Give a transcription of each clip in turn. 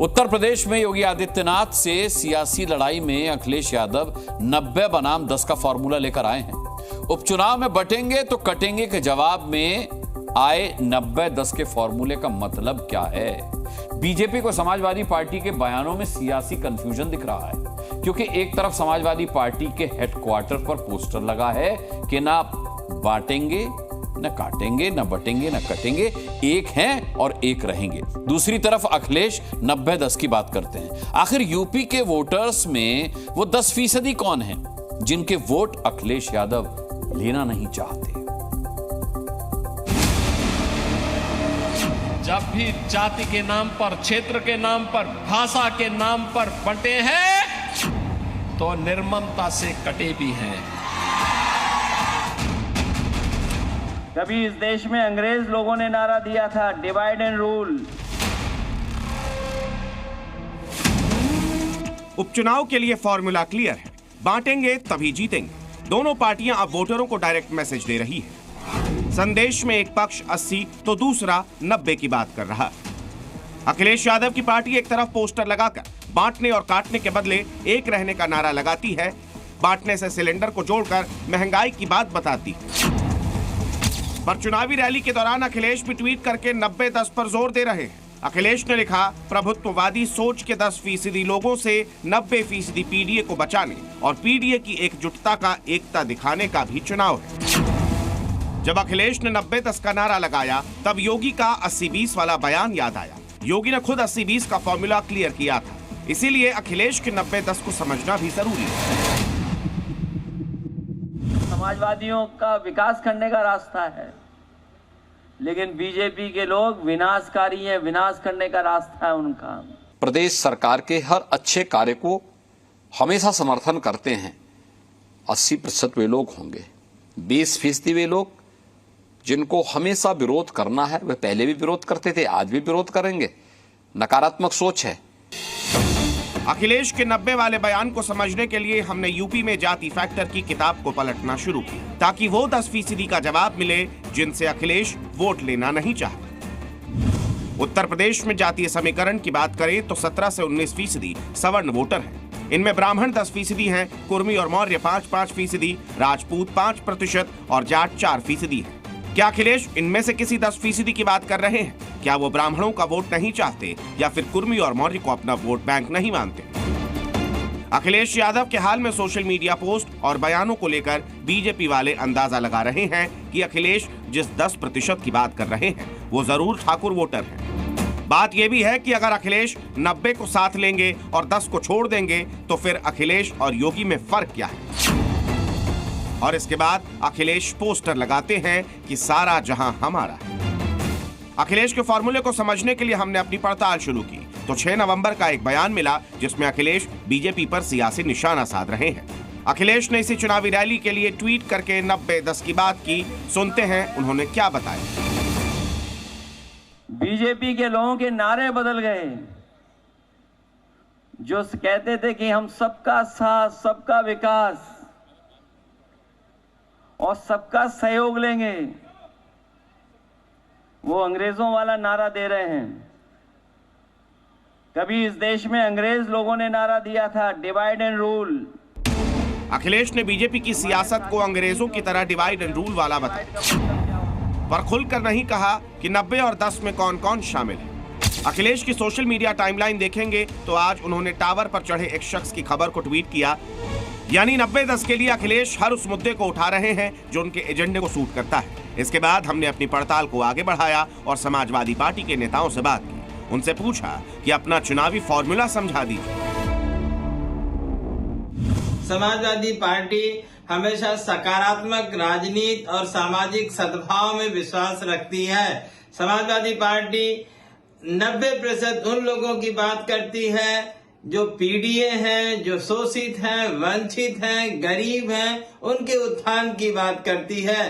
उत्तर प्रदेश में योगी आदित्यनाथ से सियासी लड़ाई में अखिलेश यादव 90 बनाम 10 का फॉर्मूला लेकर आए हैं। उपचुनाव में बटेंगे तो कटेंगे के जवाब में आए 90-10 के फॉर्मूले का मतलब क्या है? बीजेपी को समाजवादी पार्टी के बयानों में सियासी कंफ्यूजन दिख रहा है, क्योंकि एक तरफ समाजवादी पार्टी के हेडक्वार्टर पर पोस्टर लगा है कि ना बांटेंगे न काटेंगे, न बटेंगे न कटेंगे, एक हैं और एक रहेंगे। दूसरी तरफ अखिलेश 90-10 की बात करते हैं। आखिर यूपी के वोटर्स में वो 10% कौन हैं जिनके वोट अखिलेश यादव लेना नहीं चाहते? जब भी जाति के नाम पर, क्षेत्र के नाम पर, भाषा के नाम पर बंटे हैं तो निर्ममता से कटे भी हैं। कभी इस देश में अंग्रेज लोगों ने नारा दिया था, डिवाइड एंड रूल। उपचुनाव के लिए फॉर्मूला क्लियर है, बांटेंगे तभी जीतेंगे। दोनों पार्टियां अब वोटरों को डायरेक्ट मैसेज दे रही है। संदेश में एक पक्ष 80 तो दूसरा 90 की बात कर रहा है। अखिलेश यादव की पार्टी एक तरफ पोस्टर लगाकर बांटने और काटने के बदले एक रहने का नारा लगाती है, बांटने से सिलेंडर को जोड़कर महंगाई की बात बताती है। पर चुनावी रैली के दौरान अखिलेश भी ट्वीट करके 90-10 पर जोर दे रहे हैं। अखिलेश ने लिखा, प्रभुत्ववादी सोच के 10% लोगों से 90% पीडीए को बचाने और पीडीए की एकजुटता का एकता दिखाने का भी चुनाव है। जब अखिलेश ने 90-10 का नारा लगाया तब योगी का 80-20 वाला बयान याद आया। योगी ने खुद 80-20 का फॉर्मूला क्लियर किया था, इसीलिए अखिलेश के 90-10 को समझना भी जरूरी है। समाजवादियों का विकास करने का रास्ता है, लेकिन बीजेपी के लोग विनाशकारी हैं, विनाश करने का रास्ता है उनका। प्रदेश सरकार के हर अच्छे कार्य को हमेशा समर्थन करते हैं। 80% वे लोग होंगे, 20% वे लोग जिनको हमेशा विरोध करना है, वे पहले भी विरोध करते थे, आज भी विरोध करेंगे। नकारात्मक सोच है। अखिलेश के 90 वाले बयान को समझने के लिए हमने यूपी में जाति फैक्टर की किताब को पलटना शुरू किया, ताकि वो 10% का जवाब मिले जिनसे अखिलेश वोट लेना नहीं चाहते। उत्तर प्रदेश में जातीय समीकरण की बात करें तो 17 से 19% सवर्ण वोटर हैं। इनमें ब्राह्मण 10% हैं, कुर्मी और मौर्य 5-5%, राजपूत 5% और जाट 4% हैं। क्या अखिलेश इनमें से किसी 10% की बात कर रहे हैं? क्या वो ब्राह्मणों का वोट नहीं चाहते या फिर कुर्मी और मौर्य को अपना वोट बैंक नहीं मानते? अखिलेश यादव के हाल में सोशल मीडिया पोस्ट और बयानों को लेकर बीजेपी वाले अंदाजा लगा रहे हैं कि अखिलेश जिस 10% की बात कर रहे हैं वो जरूर ठाकुर वोटर हैं। बात यह भी है कि अगर अखिलेश 90 को साथ लेंगे और 10 को छोड़ देंगे तो फिर अखिलेश और योगी में फर्क क्या है? और इसके बाद अखिलेश पोस्टर लगाते हैं कि सारा जहां हमारा है। अखिलेश के फॉर्मूले को समझने के लिए हमने अपनी पड़ताल शुरू की तो 6 नवंबर का एक बयान मिला जिसमें अखिलेश बीजेपी पर सियासी निशाना साध रहे हैं। अखिलेश ने इसी चुनावी रैली के लिए ट्वीट करके 90-10 की बात की। सुनते हैं उन्होंने क्या बताया। बीजेपी के लोगों के नारे बदल गए। जो कहते थे कि हम सबका साथ, सबका विकास और सबका सहयोग लेंगे, वो अंग्रेजों वाला नारा दे रहे हैं। कभी इस देश में अंग्रेज लोगों ने नारा दिया था, डिवाइड एंड रूल। अखिलेश ने बीजेपी की सियासत को अंग्रेजों की तरह डिवाइड एंड रूल वाला बताया, पर खुलकर नहीं कहा कि 90 और 10 में कौन कौन शामिल है। अखिलेश की सोशल मीडिया टाइमलाइन देखेंगे तो आज उन्होंने टावर पर चढ़े एक शख्स की खबर को ट्वीट किया, यानी 90-10 के लिए अखिलेश हर उस मुद्दे को उठा रहे हैं जो उनके एजेंडे को सूट करता है। इसके बाद हमने अपनी पड़ताल को आगे बढ़ाया और समाजवादी पार्टी के नेताओं से बात की। उनसे पूछा कि अपना चुनावी फॉर्मूला समझा दीजिए। समाजवादी पार्टी हमेशा सकारात्मक राजनीति और सामाजिक सद्भाव में विश्वास रखती है। समाजवादी पार्टी 90% उन लोगों की बात करती है जो पीडीए हैं, जो शोषित हैं, वंचित हैं, गरीब हैं, उनके उत्थान की बात करती है।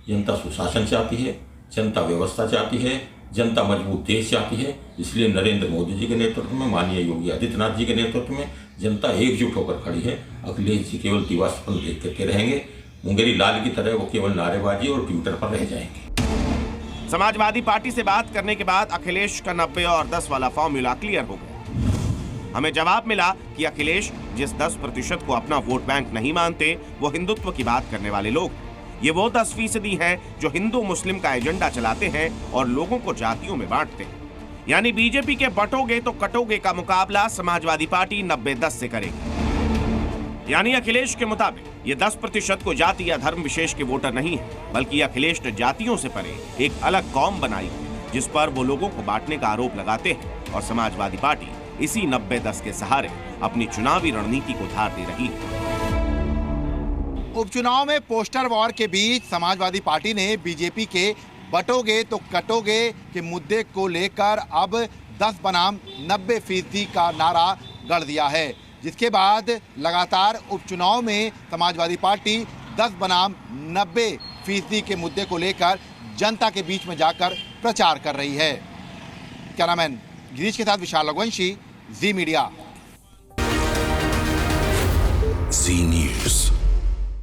जनता सुशासन चाहती है, जनता व्यवस्था चाहती है, जनता मजबूत देश चाहती है। इसलिए नरेंद्र मोदी जी के नेतृत्व में, माननीय योगी आदित्यनाथ जी के नेतृत्व में जनता एकजुट होकर खड़ी है। अखिलेश जी केवल दिवास्पन देख करके रहेंगे, मुंगेरी लाल की तरह वो केवल नारेबाजी और ट्विटर पर रह जाएंगे। समाजवादी पार्टी से बात करने के बाद अखिलेश का 90 और 10 वाला फॉर्मूला क्लियर हो गया। हमें जवाब मिला कि अखिलेश जिस 10% को अपना वोट बैंक नहीं मानते वो हिंदुत्व की बात करने वाले लोग। ये वो 10% है जो हिंदू मुस्लिम का एजेंडा चलाते हैं और लोगों को जातियों में बांटते हैं। यानी बीजेपी के बटोगे तो कटोगे का मुकाबला समाजवादी पार्टी 90-10 से करेगी। यानी अखिलेश के मुताबिक ये 10% को जाति या धर्म विशेष के वोटर नहीं है, बल्कि अखिलेश ने जातियों से परे एक अलग कौम बनाई है जिस पर वो लोगों को बांटने का आरोप लगाते हैं और समाजवादी पार्टी इसी 90-10 के सहारे अपनी चुनावी रणनीति को धार दे रही है। उपचुनाव में पोस्टर वॉर के बीच समाजवादी पार्टी ने बीजेपी के बटोगे तो कटोगे के मुद्दे को लेकर अब 10 बनाम 90% का नारा गढ़ दिया है, जिसके बाद लगातार उपचुनाव में समाजवादी पार्टी 10 बनाम 90% के मुद्दे को लेकर जनता के बीच में जाकर प्रचार कर रही है। कैमरामैन गिरीश के साथ विशाल रघुवंशी, जी मीडिया। जी न्यूज़।